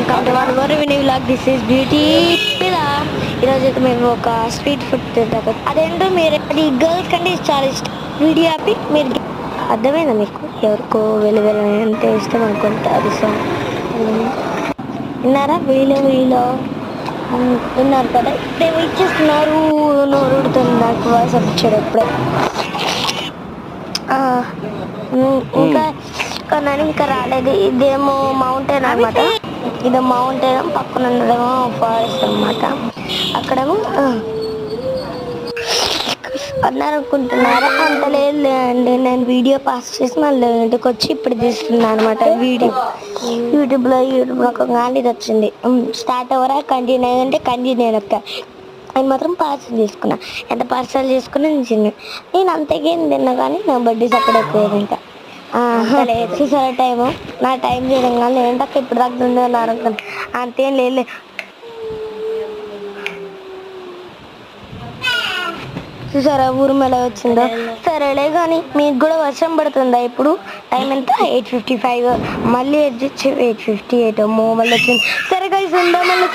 Welcome to our revenue vlog. This is beauty పిలా. ఈరోజు అయితే మేము ఒక స్ట్రీట్ ఫుడ్ తింటాం. అదేంటో మీరు అది గర్ల్స్ కంటే చాలా ఇష్టం. వీడియో ఆపి మీరు అర్థమైందా మీకు? ఎవరికో వెలువెలంటే ఇష్టం అనుకుంటే అది ఇష్టం. విన్నారా? వీలో విన్నారు కదా. ఇప్పుడే వెయిట్ చేస్తున్నారు. నోరు ఉడుతుంది నాకు వాయిస్ వచ్చాడు ఇప్పుడే. ఇంకా కొన్నాను, ఇంకా రాలేదు. ఇదేమో మౌంటైన్ అనమాట. ఇది మౌంటైన్, పక్కన ఉన్నదేమో ఫారెస్ట్ అనమాట. అక్కడేమో అన్నారు అనుకుంటున్నారా? అంత లేదు అండి. నేను వీడియో పాస్ చేసి మళ్ళీ ఇంటికి వచ్చి ఇప్పుడు తీస్తున్నాను అనమాట వీడియో. యూట్యూబ్లో ఒక గాలి వచ్చింది. స్టార్ట్ అవ్వరా కంటిన్యూ అంటే కంటిన్యూ యొక్క ఆయన మాత్రం పార్సల్ చేసుకున్నా. ఎంత పార్సల్ చేసుకున్నా నేను అంతకేం తిన్నా, కానీ నా బడ్డీస్ అక్కడ ఎక్కువ ఇంకా చూసారా టైము. నా టైం చేయడం కానీ ఏంటక్క ఇప్పుడు దాకా ఉండేవారు అనుకున్నాను. అంతేం లేదు. చూసారా ఊరు ఎలా వచ్చిందో. సరేలే కానీ మీకు కూడా వర్షం పడుతుందా? ఇప్పుడు టైం ఎంత? 8:55. మళ్ళీ 8:58 మళ్ళీ వచ్చింది. సరే గైస్ ఉందా మళ్ళీ